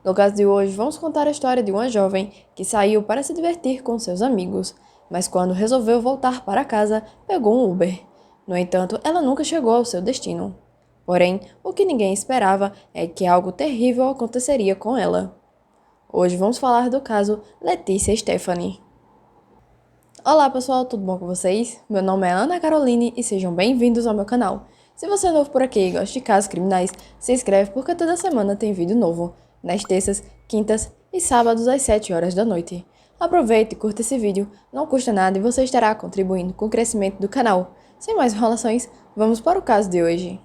No caso de hoje, vamos contar a história de uma jovem que saiu para se divertir com seus amigos, mas quando resolveu voltar para casa, pegou um Uber. No entanto, ela nunca chegou ao seu destino. Porém, o que ninguém esperava é que algo terrível aconteceria com ela. Hoje vamos falar do caso Letícia Stephanie. Olá pessoal, tudo bom com vocês? Meu nome é Ana Caroline e sejam bem-vindos ao meu canal. Se você é novo por aqui e gosta de casos criminais, se inscreve porque toda semana tem vídeo novo, nas terças, quintas e sábados às 7 horas da noite. Aproveite e curta esse vídeo, não custa nada e você estará contribuindo com o crescimento do canal. Sem mais enrolações, vamos para o caso de hoje.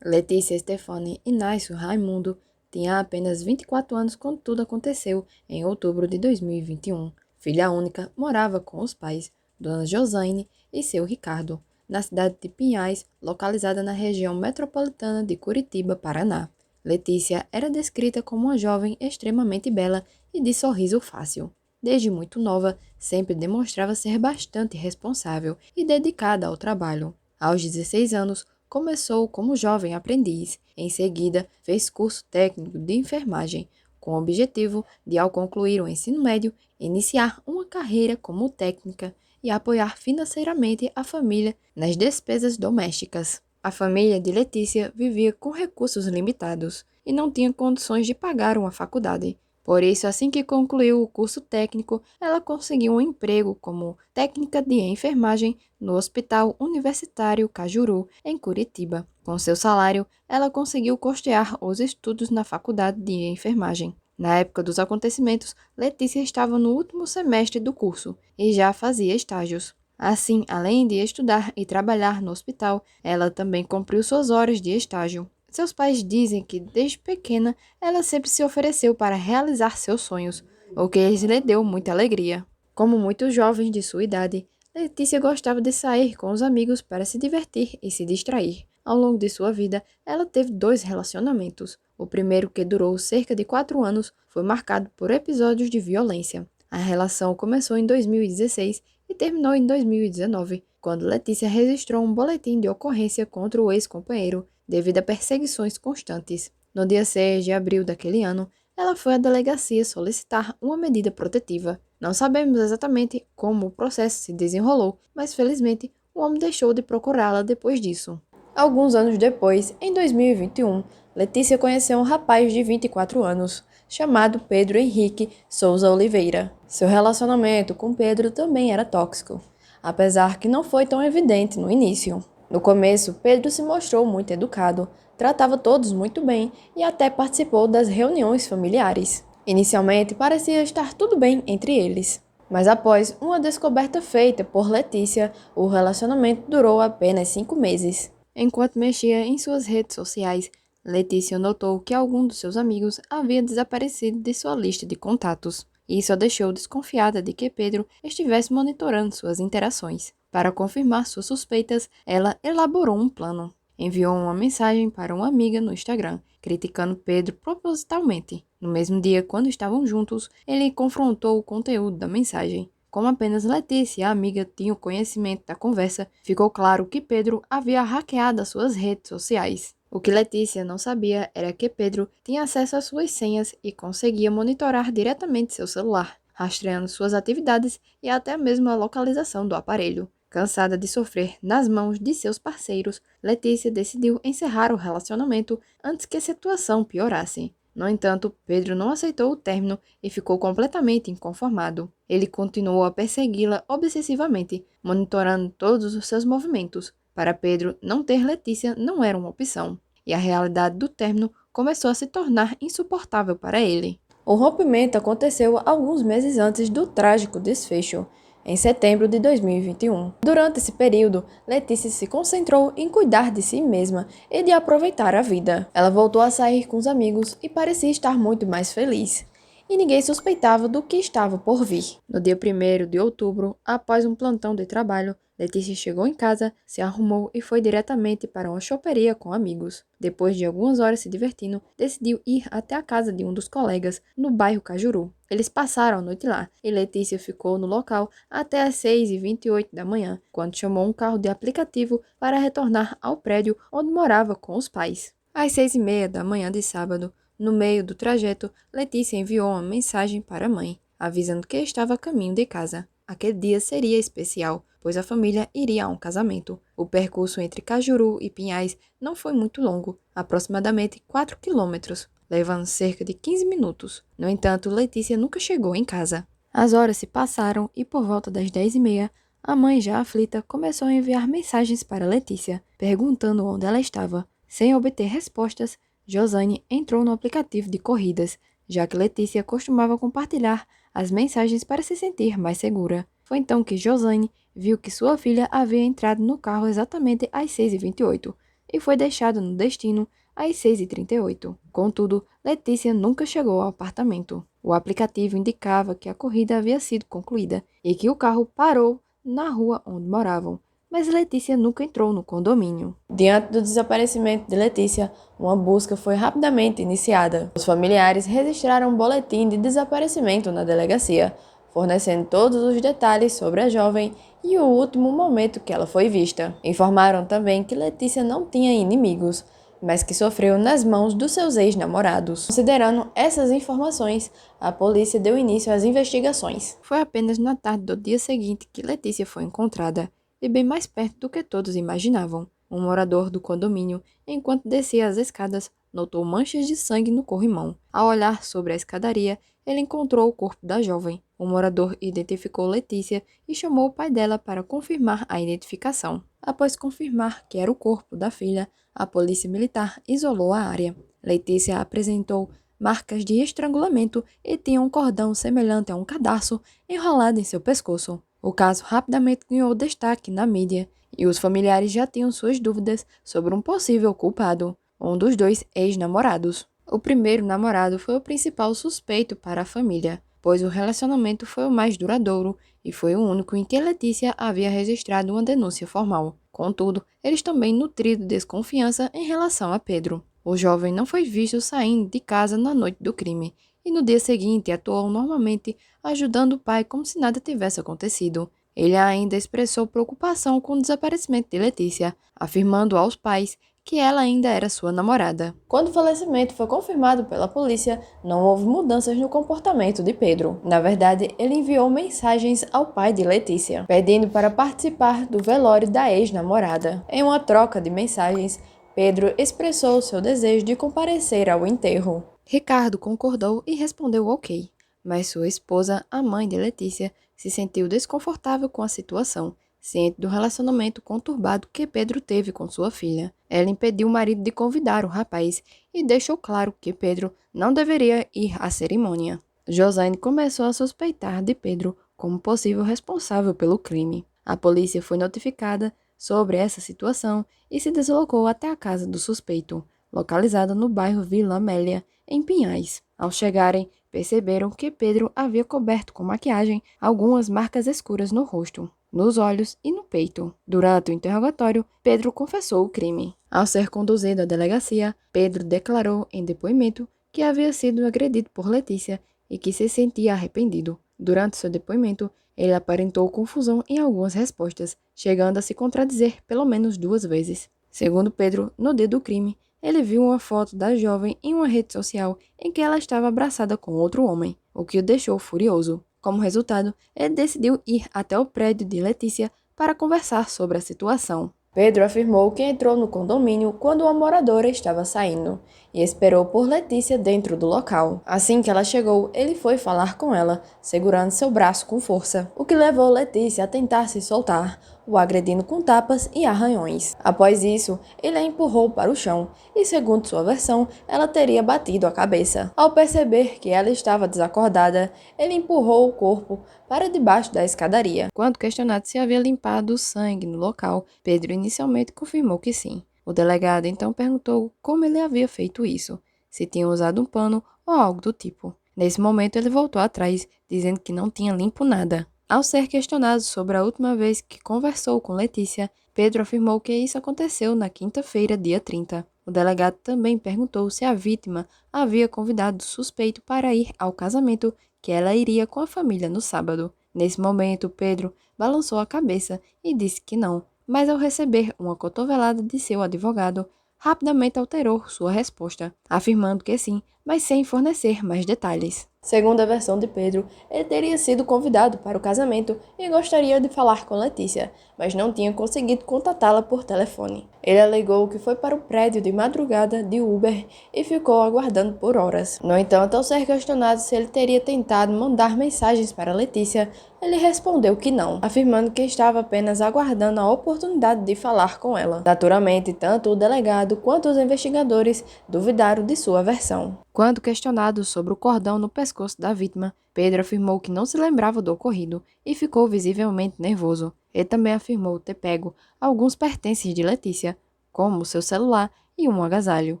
Letícia Stephanie Inácio Raimundo tinha apenas 24 anos quando tudo aconteceu em outubro de 2021. Filha única, morava com os pais, Dona Josane e seu Ricardo, na cidade de Pinhais, localizada na região metropolitana de Curitiba, Paraná. Letícia era descrita como uma jovem extremamente bela e de sorriso fácil. Desde muito nova, sempre demonstrava ser bastante responsável e dedicada ao trabalho. Aos 16 anos, começou como jovem aprendiz. Em seguida, fez curso técnico de enfermagem, com o objetivo de, ao concluir o ensino médio, iniciar uma carreira como técnica e apoiar financeiramente a família nas despesas domésticas. A família de Letícia vivia com recursos limitados e não tinha condições de pagar uma faculdade. Por isso, assim que concluiu o curso técnico, ela conseguiu um emprego como técnica de enfermagem no Hospital Universitário Cajuru, em Curitiba. Com seu salário, ela conseguiu custear os estudos na faculdade de enfermagem. Na época dos acontecimentos, Letícia estava no último semestre do curso e já fazia estágios. Assim, além de estudar e trabalhar no hospital, ela também cumpriu suas horas de estágio. Seus pais dizem que, desde pequena, ela sempre se ofereceu para realizar seus sonhos, o que lhe deu muita alegria. Como muitos jovens de sua idade, Letícia gostava de sair com os amigos para se divertir e se distrair. Ao longo de sua vida, ela teve 2 relacionamentos. O primeiro, que durou cerca de 4 anos, foi marcado por episódios de violência. A relação começou em 2016 e terminou em 2019, quando Letícia registrou um boletim de ocorrência contra o ex-companheiro, devido a perseguições constantes. No dia 6 de abril daquele ano, ela foi à delegacia solicitar uma medida protetiva. Não sabemos exatamente como o processo se desenrolou, mas felizmente o homem deixou de procurá-la depois disso. Alguns anos depois, em 2021, Letícia conheceu um rapaz de 24 anos, chamado Pedro Henrique Souza Oliveira. Seu relacionamento com Pedro também era tóxico, apesar que não foi tão evidente no início. No começo, Pedro se mostrou muito educado, tratava todos muito bem e até participou das reuniões familiares. Inicialmente, parecia estar tudo bem entre eles. Mas após uma descoberta feita por Letícia, o relacionamento durou apenas 5 meses. Enquanto mexia em suas redes sociais, Letícia notou que algum dos seus amigos havia desaparecido de sua lista de contatos. Isso a deixou desconfiada de que Pedro estivesse monitorando suas interações. Para confirmar suas suspeitas, ela elaborou um plano. Enviou uma mensagem para uma amiga no Instagram, criticando Pedro propositalmente. No mesmo dia, quando estavam juntos, ele confrontou o conteúdo da mensagem. Como apenas Letícia e a amiga tinham conhecimento da conversa, ficou claro que Pedro havia hackeado as suas redes sociais. O que Letícia não sabia era que Pedro tinha acesso às suas senhas e conseguia monitorar diretamente seu celular, rastreando suas atividades e até mesmo a localização do aparelho. Cansada de sofrer nas mãos de seus parceiros, Letícia decidiu encerrar o relacionamento antes que a situação piorasse. No entanto, Pedro não aceitou o término e ficou completamente inconformado. Ele continuou a persegui-la obsessivamente, monitorando todos os seus movimentos. Para Pedro, não ter Letícia não era uma opção, e a realidade do término começou a se tornar insuportável para ele. O rompimento aconteceu alguns meses antes do trágico desfecho, em setembro de 2021. Durante esse período, Letícia se concentrou em cuidar de si mesma e de aproveitar a vida. Ela voltou a sair com os amigos e parecia estar muito mais feliz. E ninguém suspeitava do que estava por vir. No dia 1º de outubro, após um plantão de trabalho, Letícia chegou em casa, se arrumou e foi diretamente para uma choperia com amigos. Depois de algumas horas se divertindo, decidiu ir até a casa de um dos colegas, no bairro Cajuru. Eles passaram a noite lá, e Letícia ficou no local até às 6h28 da manhã, quando chamou um carro de aplicativo para retornar ao prédio onde morava com os pais. Às 6h30 da manhã de sábado, no meio do trajeto, Letícia enviou uma mensagem para a mãe, avisando que estava a caminho de casa. Aquele dia seria especial, pois a família iria a um casamento. O percurso entre Cajuru e Pinhais não foi muito longo, aproximadamente 4 quilômetros, levando cerca de 15 minutos. No entanto, Letícia nunca chegou em casa. As horas se passaram e por volta das 10h30, a mãe, já aflita, começou a enviar mensagens para Letícia, perguntando onde ela estava. Sem obter respostas, Josane entrou no aplicativo de corridas, já que Letícia costumava compartilhar as mensagens para se sentir mais segura. Foi então que Josane viu que sua filha havia entrado no carro exatamente às 6h28 e foi deixada no destino às 6h38. Contudo, Letícia nunca chegou ao apartamento. O aplicativo indicava que a corrida havia sido concluída e que o carro parou na rua onde moravam, mas Letícia nunca entrou no condomínio. Diante do desaparecimento de Letícia, uma busca foi rapidamente iniciada. Os familiares registraram um boletim de desaparecimento na delegacia, fornecendo todos os detalhes sobre a jovem e o último momento que ela foi vista. Informaram também que Letícia não tinha inimigos, mas que sofreu nas mãos dos seus ex-namorados. Considerando essas informações, a polícia deu início às investigações. Foi apenas na tarde do dia seguinte que Letícia foi encontrada, e bem mais perto do que todos imaginavam. Um morador do condomínio, enquanto descia as escadas, notou manchas de sangue no corrimão. Ao olhar sobre a escadaria, ele encontrou o corpo da jovem. O morador identificou Letícia e chamou o pai dela para confirmar a identificação. Após confirmar que era o corpo da filha, a polícia militar isolou a área. Letícia apresentou marcas de estrangulamento e tinha um cordão semelhante a um cadarço enrolado em seu pescoço. O caso rapidamente ganhou destaque na mídia e os familiares já tinham suas dúvidas sobre um possível culpado, um dos dois ex-namorados. O primeiro namorado foi o principal suspeito para a família, pois o relacionamento foi o mais duradouro e foi o único em que Letícia havia registrado uma denúncia formal. Contudo, eles também nutriram desconfiança em relação a Pedro. O jovem não foi visto saindo de casa na noite do crime e no dia seguinte atuou normalmente, ajudando o pai como se nada tivesse acontecido. Ele ainda expressou preocupação com o desaparecimento de Letícia, afirmando aos pais que ela ainda era sua namorada. Quando o falecimento foi confirmado pela polícia, não houve mudanças no comportamento de Pedro. Na verdade, ele enviou mensagens ao pai de Letícia, pedindo para participar do velório da ex-namorada. Em uma troca de mensagens, Pedro expressou seu desejo de comparecer ao enterro. Ricardo concordou e respondeu ok, mas sua esposa, a mãe de Letícia, se sentiu desconfortável com a situação, ciente do relacionamento conturbado que Pedro teve com sua filha. Ela impediu o marido de convidar o rapaz e deixou claro que Pedro não deveria ir à cerimônia. Josane começou a suspeitar de Pedro como possível responsável pelo crime. A polícia foi notificada sobre essa situação e se deslocou até a casa do suspeito, localizada no bairro Vila Amélia, em Pinhais. Ao chegarem, perceberam que Pedro havia coberto com maquiagem algumas marcas escuras no rosto, nos olhos e no peito. Durante o interrogatório, Pedro confessou o crime. Ao ser conduzido à delegacia, Pedro declarou em depoimento que havia sido agredido por Letícia e que se sentia arrependido. Durante seu depoimento, ele aparentou confusão em algumas respostas, chegando a se contradizer pelo menos 2 vezes. Segundo Pedro, no dia do crime, ele viu uma foto da jovem em uma rede social em que ela estava abraçada com outro homem, o que o deixou furioso. Como resultado, ele decidiu ir até o prédio de Letícia para conversar sobre a situação. Pedro afirmou que entrou no condomínio quando uma moradora estava saindo e esperou por Letícia dentro do local. Assim que ela chegou, ele foi falar com ela, segurando seu braço com força, o que levou Letícia a tentar se soltar, o agredindo com tapas e arranhões. Após isso, ele a empurrou para o chão e, segundo sua versão, ela teria batido a cabeça. Ao perceber que ela estava desacordada, ele empurrou o corpo para debaixo da escadaria. Quando questionado se havia limpado o sangue no local, Pedro inicialmente confirmou que sim. O delegado então perguntou como ele havia feito isso, se tinha usado um pano ou algo do tipo. Nesse momento, ele voltou atrás, dizendo que não tinha limpo nada. Ao ser questionado sobre a última vez que conversou com Letícia, Pedro afirmou que isso aconteceu na quinta-feira, dia 30. O delegado também perguntou se a vítima havia convidado o suspeito para ir ao casamento que ela iria com a família no sábado. Nesse momento, Pedro balançou a cabeça e disse que não, mas ao receber uma cotovelada de seu advogado, rapidamente alterou sua resposta, afirmando que sim, mas sem fornecer mais detalhes. Segundo a versão de Pedro, ele teria sido convidado para o casamento e gostaria de falar com Letícia, mas não tinha conseguido contatá-la por telefone. Ele alegou que foi para o prédio de madrugada de Uber e ficou aguardando por horas. No entanto, ao ser questionado se ele teria tentado mandar mensagens para Letícia, ele respondeu que não, afirmando que estava apenas aguardando a oportunidade de falar com ela. Naturalmente, tanto o delegado quanto os investigadores duvidaram de sua versão. Quando questionado sobre o cordão no pescoço da vítima, Pedro afirmou que não se lembrava do ocorrido e ficou visivelmente nervoso. Ele também afirmou ter pego alguns pertences de Letícia, como seu celular e um agasalho,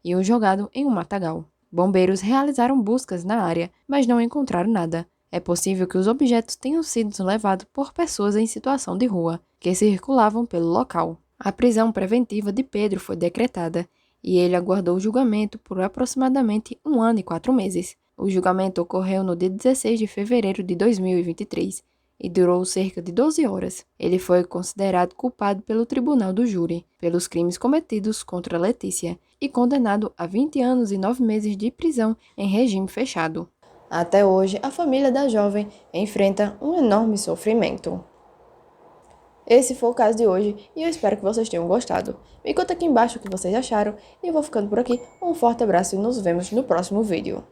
e o jogado em um matagal. Bombeiros realizaram buscas na área, mas não encontraram nada. É possível que os objetos tenham sido levados por pessoas em situação de rua, que circulavam pelo local. A prisão preventiva de Pedro foi decretada e ele aguardou o julgamento por aproximadamente 1 ano e 4 meses. O julgamento ocorreu no dia 16 de fevereiro de 2023 e durou cerca de 12 horas. Ele foi considerado culpado pelo tribunal do júri pelos crimes cometidos contra Letícia e condenado a 20 anos e 9 meses de prisão em regime fechado. Até hoje, a família da jovem enfrenta um enorme sofrimento. Esse foi o caso de hoje e eu espero que vocês tenham gostado. Me conta aqui embaixo o que vocês acharam e eu vou ficando por aqui. Um forte abraço e nos vemos no próximo vídeo.